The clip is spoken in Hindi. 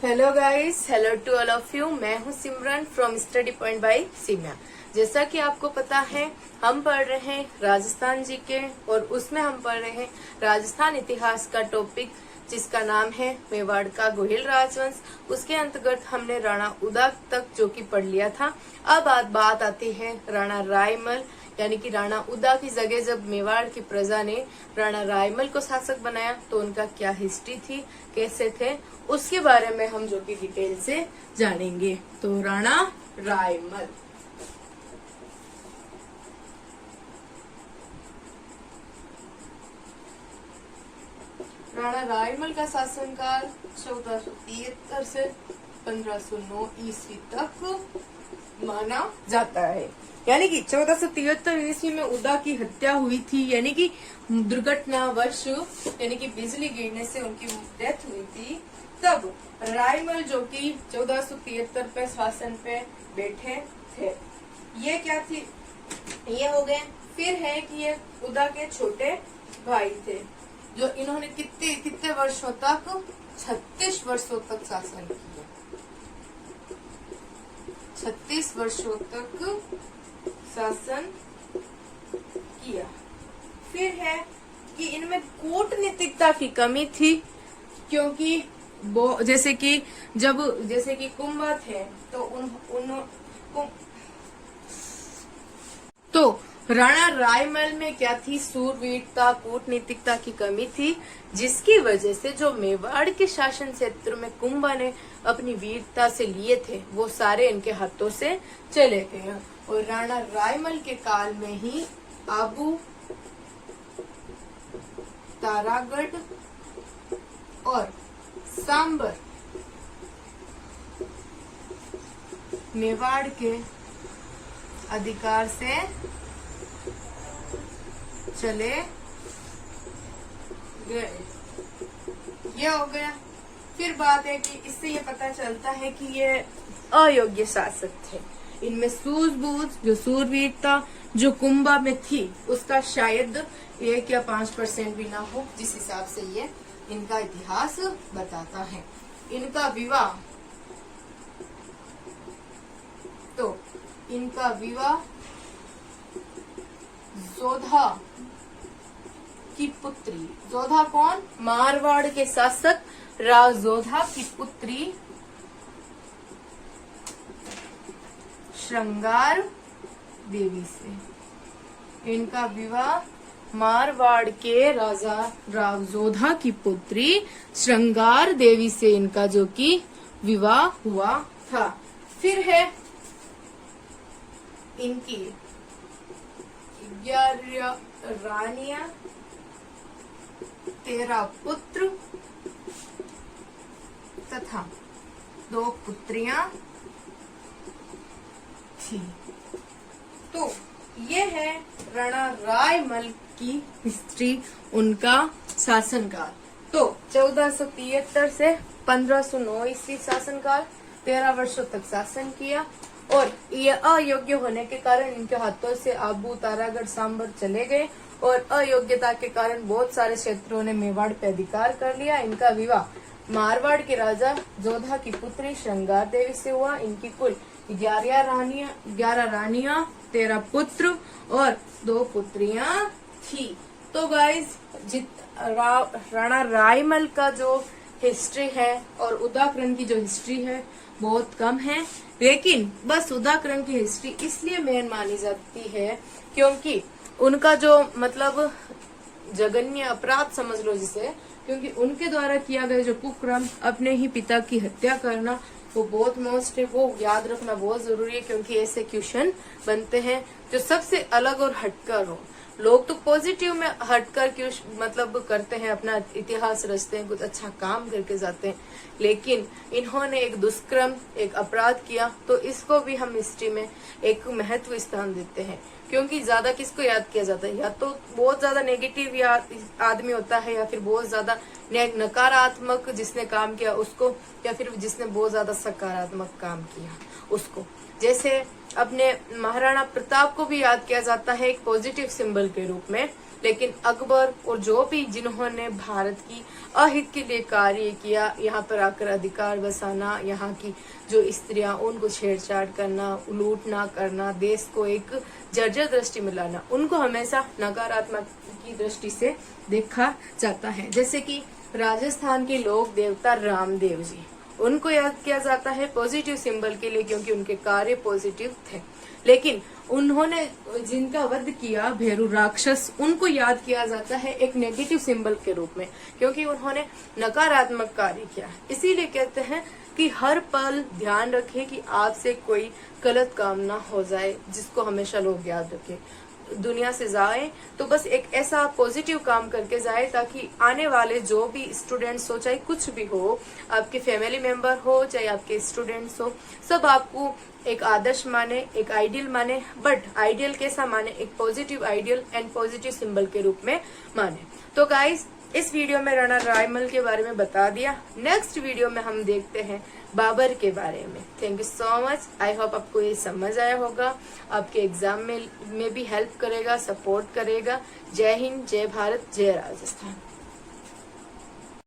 Hello guys, hello to all of you. मैं हूं Simran from study point by Seema. जैसा कि आपको पता है, हम पढ़ रहे हैं राजस्थान जी के और उसमें हम पढ़ रहे हैं राजस्थान इतिहास का टॉपिक जिसका नाम है मेवाड़ का गोहिल राजवंश। उसके अंतर्गत हमने राणा उदा तक जो कि पढ़ लिया था। अब बात आती है राणा रायमल यानी कि राणा उदा की जगह जब मेवाड़ की प्रजा ने राणा रायमल को शासक बनाया तो उनका क्या हिस्ट्री थी, कैसे थे, उसके बारे में हम जो कि डिटेल से जानेंगे। तो राणा रायमल, राणा रायमल का शासनकाल 1473 से 1509 ईस्वी तक माना जाता है। यानी कि 1473 ईस्वी में उदा की हत्या हुई थी, यानी कि दुर्घटनावश यानी कि बिजली गिरने से उनकी डेथ हुई थी। तब रायमल जो कि 1473 पे शासन पे बैठे थे, ये क्या थी, ये हो गए। फिर है कि ये उदा के छोटे भाई थे जो इन्होंने कितने वर्षों तक 36 वर्षों तक शासन किया। 36 वर्षों तक शासन किया। फिर है कि इनमें कूटनीतिकता की कमी थी, क्योंकि जैसे कि कुंभा थे तो राणा रायमल में क्या थी, सूरवीरता, कूटनीतिकता की कमी थी, जिसकी वजह से जो मेवाड़ के शासन क्षेत्र में कुंभा ने अपनी वीरता से लिए थे वो सारे इनके हाथों से चले गए। और राणा रायमल के काल में ही आबू, तारागढ़ और सांबर मेवाड़ के अधिकार से चले गए। ये हो गया। फिर बात है कि इससे ये पता चलता है कि ये अयोग्य शासक थे। इनमें सूझबूझ, जो सूरवीरता जो कुंभा में थी उसका शायद 1 या 5% भी ना हो, जिस हिसाब से ये इनका इतिहास बताता है। इनका विवाह जोधा की पुत्री, जोधा कौन, मारवाड़ के शासक राव जोधा की पुत्री श्रृंगार देवी से। इनका विवाह मारवाड़ के राजा राव जोधा की पुत्री श्रृंगार देवी से इनका जो कि विवाह हुआ था। फिर है इनकी 11 रानियां, 13 पुत्र तथा 2 पुत्रियां थी। तो ये है राणा रायमल की हिस्ट्री, उनका शासनकाल। तो 1473 से 1509 ईस्वी शासनकाल, 13 वर्षों तक शासन किया। और ये अयोग्य होने के कारण इनके हाथों से आबू, तारागढ़, सांबर चले गए और अयोग्यता के कारण बहुत सारे क्षेत्रों ने मेवाड़ पे अधिकार कर लिया। इनका विवाह मारवाड़ के राजा जोधा की पुत्री श्रृंगार देवी से हुआ। इनकी कुल 11 रानियां, 13 पुत्र और 2 पुत्रियां थी। तो गाइस, राणा रायमल का जो हिस्ट्री है और उदाकरण की जो हिस्ट्री है बहुत कम है, लेकिन बस उदाकरण की हिस्ट्री इसलिए मेन मानी जाती है क्योंकि उनका जो मतलब जघन्य अपराध समझ लो जिसे, क्योंकि उनके द्वारा किया गया जो कुक्रम, अपने ही पिता की हत्या करना, वो बहुत मोस्ट है, वो याद रखना बहुत जरूरी है, क्योंकि ऐसे क्वेश्चन बनते हैं जो सबसे अलग और हटकर हो। लोग तो पॉजिटिव में हटकर क्यों मतलब करते हैं, अपना इतिहास रचते हैं, कुछ अच्छा काम करके जाते हैं, लेकिन इन्होंने एक दुष्कर्म, एक अपराध किया, तो इसको भी हम हिस्ट्री में एक महत्व स्थान देते हैं। क्योंकि ज्यादा किसको याद किया जाता है, या तो बहुत ज्यादा नेगेटिव आदमी होता है, या फिर बहुत ज्यादा नकारात्मक जिसने काम किया उसको, या फिर जिसने बहुत ज्यादा सकारात्मक काम किया उसको। जैसे अपने महाराणा प्रताप को भी याद किया जाता है एक पॉजिटिव सिंबल के रूप में, लेकिन अकबर और जो भी जिन्होंने भारत की अहित के लिए कार्य किया, यहाँ पर आकर अधिकार बसाना, यहाँ की जो स्त्रियां उनको छेड़छाड़ करना, लूटना करना, देश को एक जर्जर दृष्टि में लाना, उनको हमेशा नकारात्मक की दृष्टि से देखा जाता है। जैसे कि राजस्थान के लोक देवता रामदेव जी, उनको याद किया जाता है पॉजिटिव सिंबल के लिए, क्योंकि उनके कार्य पॉजिटिव थे। लेकिन उन्होंने जिनका वध किया भैरू राक्षस, उनको याद किया जाता है एक नेगेटिव सिंबल के रूप में, क्योंकि उन्होंने नकारात्मक कार्य किया। इसीलिए कहते हैं कि हर पल ध्यान रखें कि आपसे कोई गलत काम ना हो जाए, जिसको हमेशा लोग याद रखें। दुनिया से जाए तो बस एक ऐसा पॉजिटिव काम करके जाए, ताकि आने वाले जो भी स्टूडेंट्स हो, चाहे कुछ भी हो, आपके फैमिली मेंबर हो चाहे आपके स्टूडेंट्स हो, सब आपको एक आदर्श माने, एक आइडियल माने। बट आइडियल कैसा माने? एक positive ideal and positive symbol के रूप में माने। तो गाइस, इस वीडियो में राणा रायमल के बारे में बता दिया। नेक्स्ट वीडियो में हम देखते हैं बाबर के बारे में। Thank you so much. I hope आपको ये समझ आया होगा, आपके एग्जाम में भी हेल्प करेगा, सपोर्ट करेगा। जय हिंद, जय भारत, जय राजस्थान।